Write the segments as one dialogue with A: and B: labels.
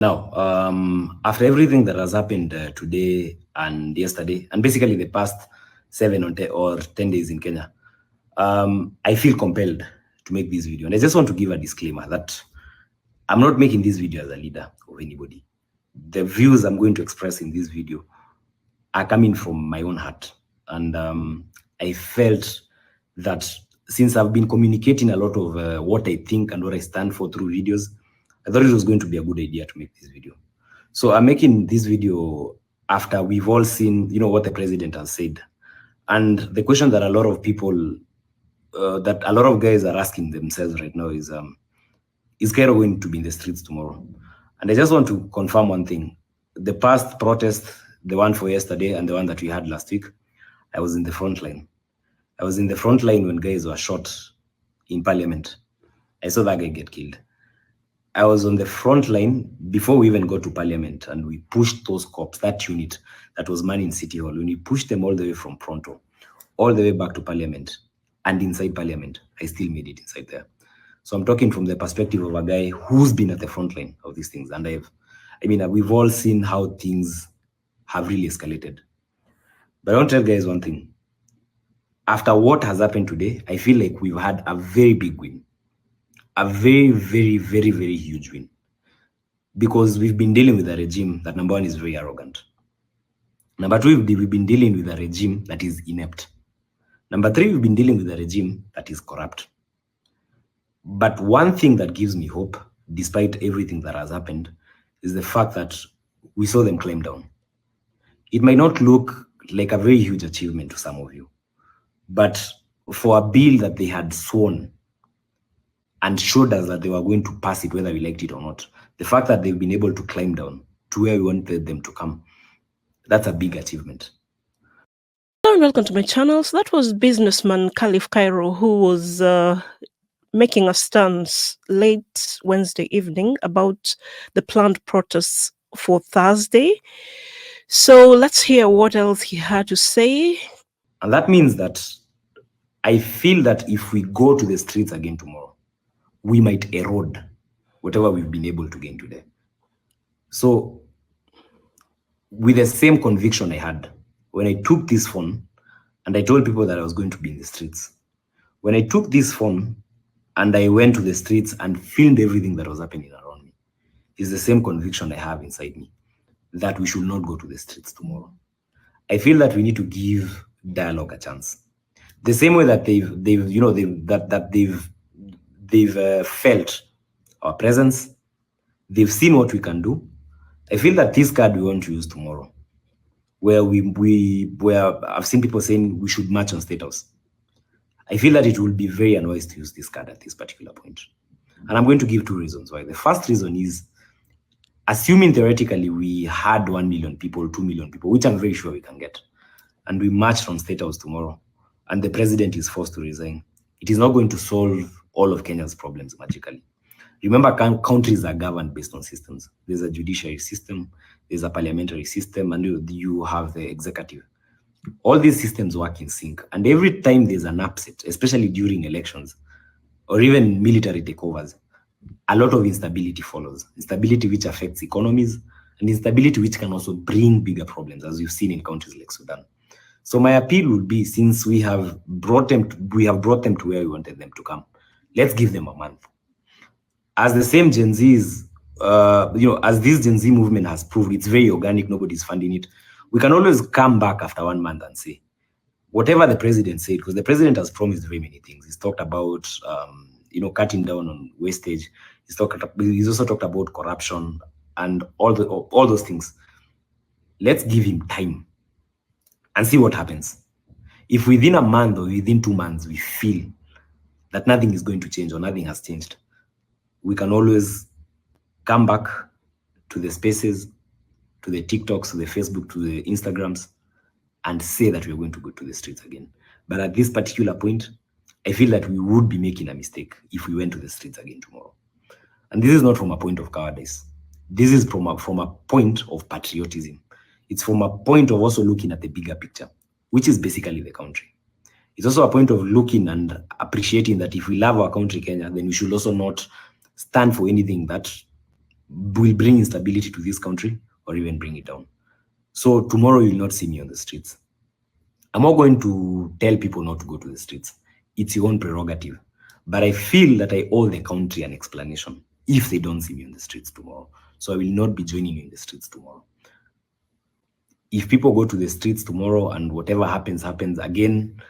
A: Now, after everything that has happened today and yesterday, and basically the past 7 or 10 days in Kenya, I feel compelled to make this video. And I just want to give a disclaimer that I'm not making this video as a leader of anybody. The views I'm going to express in this video are coming from my own heart. And I felt that since I've been communicating a lot of what I think and what I stand for through videos, I thought it was going to be a good idea to make this video. So I'm making this video after we've all seen, what the president has said. And the question that a lot of people, that a lot of guys are asking themselves right now is Kairo going to be in the streets tomorrow? And I just want to confirm one thing. The past protest, the one for yesterday and the one that we had last week, I was in the front line. I was in the front line when guys were shot in parliament. I saw that guy get killed. I was on the front line before we even got to parliament, and we pushed those cops, that unit that was manning City Hall, when we pushed them all the way from Pronto, all the way back to parliament, and inside parliament, I still made it inside there. So I'm talking from the perspective of a guy who's been at the front line of these things. And we've all seen how things have really escalated. But I want to tell guys one thing. After what has happened today, I feel like we've had a very big win. A very, very, very, very huge win. Because we've been dealing with a regime that, number one, is very arrogant. Number two, we've been dealing with a regime that is inept. Number three, we've been dealing with a regime that is corrupt. But one thing that gives me hope, despite everything that has happened, is the fact that we saw them climb down. It might not look like a very huge achievement to some of you, but for a bill that they had sworn and showed us that they were going to pass it, whether we liked it or not, the fact that they've been able to climb down to where we wanted them to come, that's a big achievement.
B: Hello and welcome to my channel. So that was businessman Khalif Kairo, who was making a stance late Wednesday evening about the planned protests for Thursday. So let's hear what else he had to say.
A: And that means that I feel that if we go to the streets again tomorrow, we might erode whatever we've been able to gain today. So with the same conviction I had when I took this phone and I told people that I was going to be in the streets, when I took this phone and I went to the streets and filmed everything that was happening around me, is the same conviction I have inside me that we should not go to the streets tomorrow. I feel that we need to give dialogue a chance. The same way that they've felt our presence, they've seen what we can do. I feel that this card we want to use tomorrow, where I've seen people saying we should march on State House. I feel that it will be very unwise to use this card at this particular point. And I'm going to give two reasons why. The first reason is, assuming theoretically we had 1 million people, 2 million people, which I'm very sure we can get, and we march from State House tomorrow, and the president is forced to resign, it is not going to solve all of Kenya's problems magically. Remember, countries are governed based on systems. There's a judiciary system, there's a parliamentary system, and you have the executive. All these systems work in sync. And every time there's an upset, especially during elections or even military takeovers, a lot of instability follows. Instability which affects economies, and instability which can also bring bigger problems, as we've seen in countries like Sudan. So my appeal would be, since we have brought them to where we wanted them to come, let's give them a month. As the same Gen Zs, as this Gen Z movement has proved, it's very organic, nobody's funding it. We can always come back after 1 month and say, whatever the president said, because the president has promised very many things. He's talked about, cutting down on wastage. He's also talked about corruption and all those things. Let's give him time and see what happens. If within a month or within 2 months we feel that nothing is going to change or nothing has changed, we can always come back to the spaces, to the TikToks, to the Facebook, to the Instagrams, and say that we're going to go to the streets again. But at this particular point, I feel that we would be making a mistake if we went to the streets again tomorrow. And this is not from a point of cowardice. This is from a point of patriotism. It's from a point of also looking at the bigger picture, which is basically the country. It's also a point of looking and appreciating that if we love our country, Kenya, then we should also not stand for anything that will bring instability to this country or even bring it down. So tomorrow you'll not see me on the streets. I'm not going to tell people not to go to the streets. It's your own prerogative. But I feel that I owe the country an explanation if they don't see me on the streets tomorrow. So I will not be joining you in the streets tomorrow. If people go to the streets tomorrow and whatever happens again,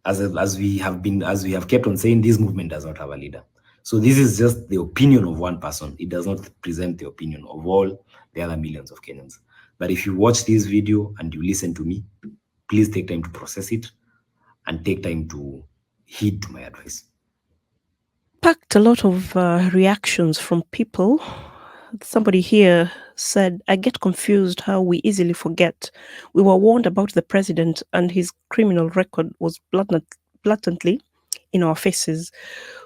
A: as we have kept on saying, this movement does not have a leader. So this is just the opinion of one person. It does not present the opinion of all the other millions of Kenyans. But if you watch this video and you listen to me, please take time to process it and take time to heed to my advice.
B: Packed a lot of reactions from people. Somebody here said, I get confused how we easily forget. We were warned about the president and his criminal record was blatantly in our faces.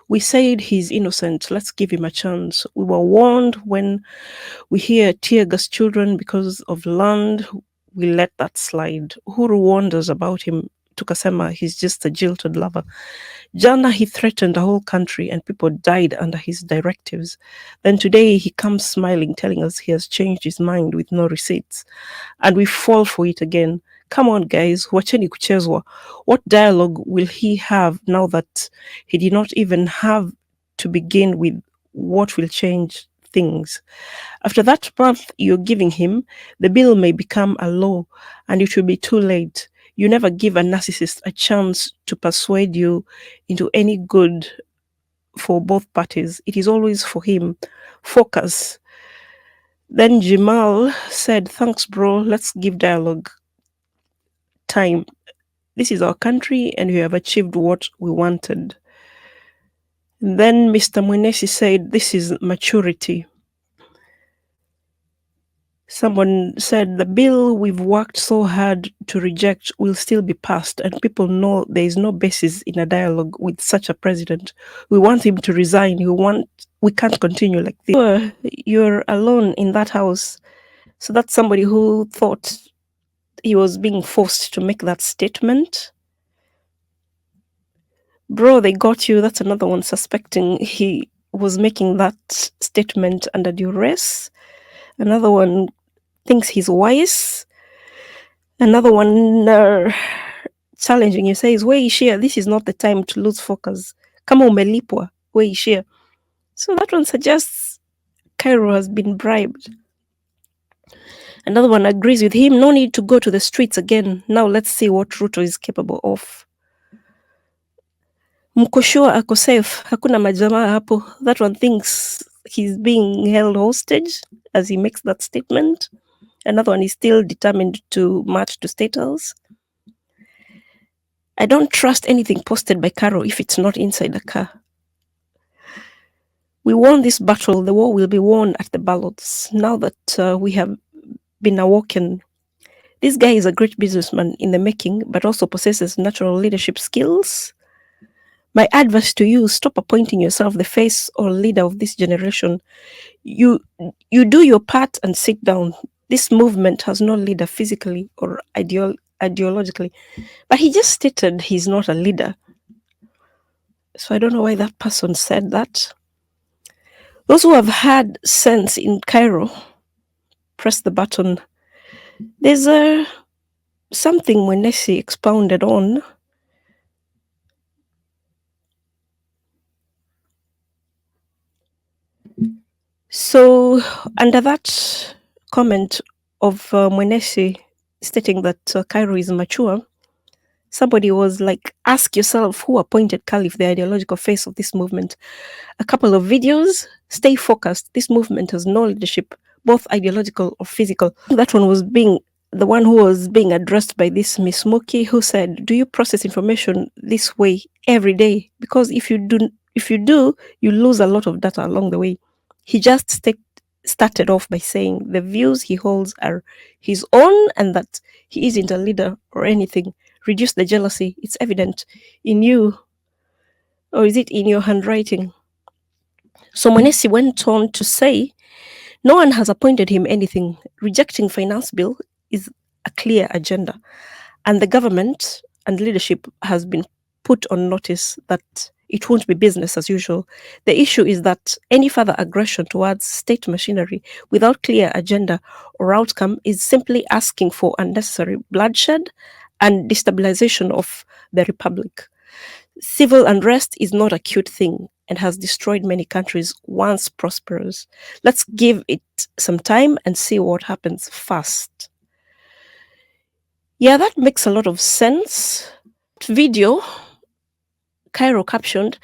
B: We said he's innocent, let's give him a chance. We were warned when we hear tear gas children because of land, we let that slide. Uhuru warned us about him, tukasema he's just a jilted lover. Jana, he threatened the whole country and people died under his directives. Then today he comes smiling, telling us he has changed his mind with no receipts. And we fall for it again. Come on, guys, wacheni kuchezwa. What dialogue will he have now that he did not even have to begin with what will change things? After that month you're giving him, the bill may become a law and it will be too late. You never give a narcissist a chance to persuade you into any good for both parties. It is always for him. Focus. Then Jamal said, thanks, bro. Let's give dialogue time. This is our country and we have achieved what we wanted. And then Mr. Mwenesi said, this is maturity. Someone said the bill we've worked so hard to reject will still be passed, and people know there is no basis in a dialogue with such a president. We want him to resign. We can't continue like this. You're alone in that house. So that's somebody who thought he was being forced to make that statement. Bro, they got you. That's another one suspecting he was making that statement under duress. Another one thinks he's wise. Another one challenging you says, weishia, this is not the time to lose focus. Kama umelipwa, weishia. So that one suggests Kairo has been bribed. Another one agrees with him, no need to go to the streets again. Now let's see what Ruto is capable of. Mkoshua ako safe, hakuna majamaa hapo. That one thinks he's being held hostage as he makes that statement. Another one is still determined to march to State House. I don't trust anything posted by Kairo if it's not inside the car. We won this battle, the war will be won at the ballots. Now that we have been awoken, this guy is a great businessman in the making, but also possesses natural leadership skills. My advice to you, stop appointing yourself the face or leader of this generation. You do your part and sit down. This movement has no leader physically or ideologically. But he just stated he's not a leader. So I don't know why that person said that. Those who have had sense in Kairo, press the button. There's something Mwenesi expounded on. So under that comment of Mwenesi stating that Kairo is mature, somebody was like, ask yourself who appointed Khalif the ideological face of this movement. A couple of videos, stay focused. This movement has no leadership, both ideological or physical. That one was the one who was being addressed by this Miss Muki, who said, do you process information this way every day? Because if you do, you lose a lot of data along the way. He just started off by saying the views he holds are his own and that he isn't a leader or anything. Reduce the jealousy. It's evident in you. Or is it in your handwriting? So Mwenesi went on to say, no one has appointed him anything. Rejecting finance bill is a clear agenda. And the government and leadership has been put on notice that it won't be business as usual. The issue is that any further aggression towards state machinery without clear agenda or outcome is simply asking for unnecessary bloodshed and destabilization of the republic. Civil unrest is not a cute thing and has destroyed many countries once prosperous. Let's give it some time and see what happens fast. Yeah, that makes a lot of sense. Video, Cairo captioned,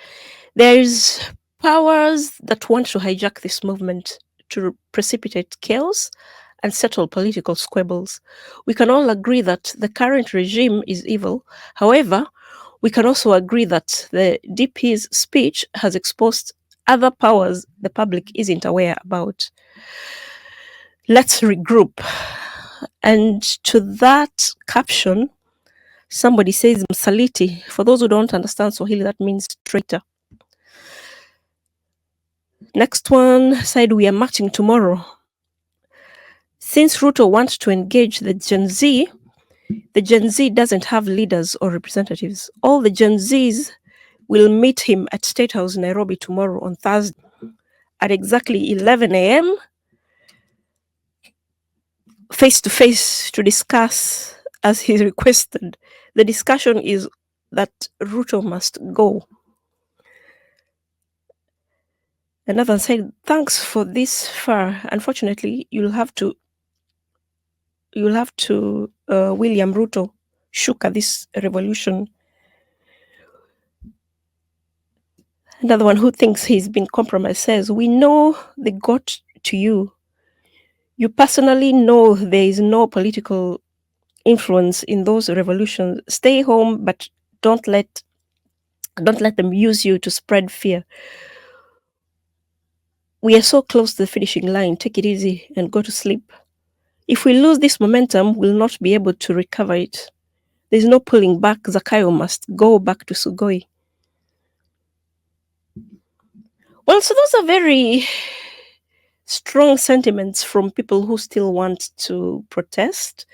B: there's powers that want to hijack this movement to precipitate chaos and settle political squabbles. We can all agree that the current regime is evil. However, we can also agree that the DP's speech has exposed other powers the public isn't aware about. Let's regroup. And to that caption, somebody says Msaliti. For those who don't understand Swahili, that means traitor. Next one said, we are marching tomorrow. Since Ruto wants to engage the Gen Z doesn't have leaders or representatives. All the Gen Zs will meet him at State House, Nairobi tomorrow on Thursday at exactly 11 a.m. face to face to discuss as he requested. The discussion is that Ruto must go. Another said, thanks for this far. Unfortunately, you'll have to William Ruto shuka this revolution. Another one who thinks he's been compromised says, we know they got to you. You personally know there is no political influence in those revolutions. Stay home, but don't let them use you to spread fear. We are so close to the finishing line. Take it easy and go to sleep. If we lose this momentum, we'll not be able to recover it. There's no pulling back. Zakayo must go back to Sugoi. Well, so those are very strong sentiments from people who still want to protest.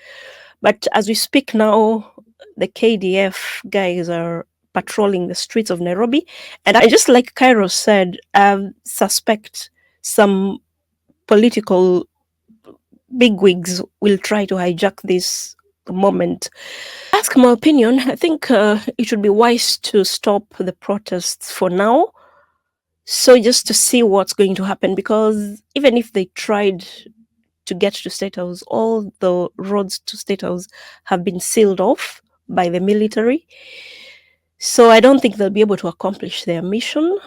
B: But as we speak now, the KDF guys are patrolling the streets of Nairobi. And I just like Kairo said, suspect some political bigwigs will try to hijack this moment. Ask my opinion. I think it should be wise to stop the protests for now. So just to see what's going to happen, because even if they tried to get to State House, all the roads to State House have been sealed off by the military. So I don't think they'll be able to accomplish their mission.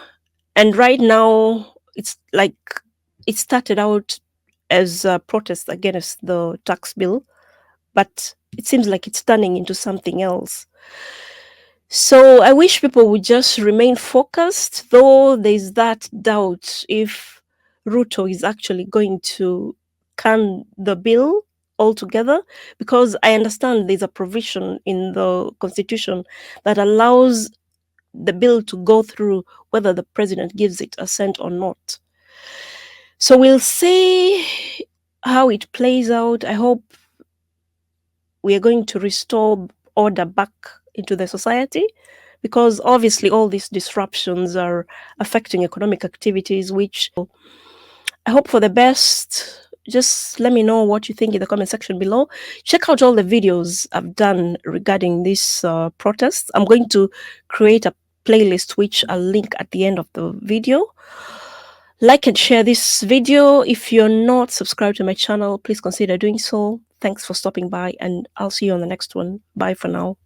B: And right now, it's like it started out as a protest against the tax bill, but it seems like it's turning into something else. So I wish people would just remain focused, though there's that doubt if Ruto is actually going to can the bill altogether, because I understand there's a provision in the constitution that allows the bill to go through whether the president gives it assent or not. So we'll see how it plays out. I hope we are going to restore order back into the society, because obviously all these disruptions are affecting economic activities, which I hope for the best. Just let me know what you think in the comment section below. Check out all the videos I've done regarding this protest. I'm going to create a playlist, which I'll link at the end of the video. Like and share this video. If you're not subscribed to my channel, please consider doing so. Thanks for stopping by, and I'll see you on the next one. Bye for now.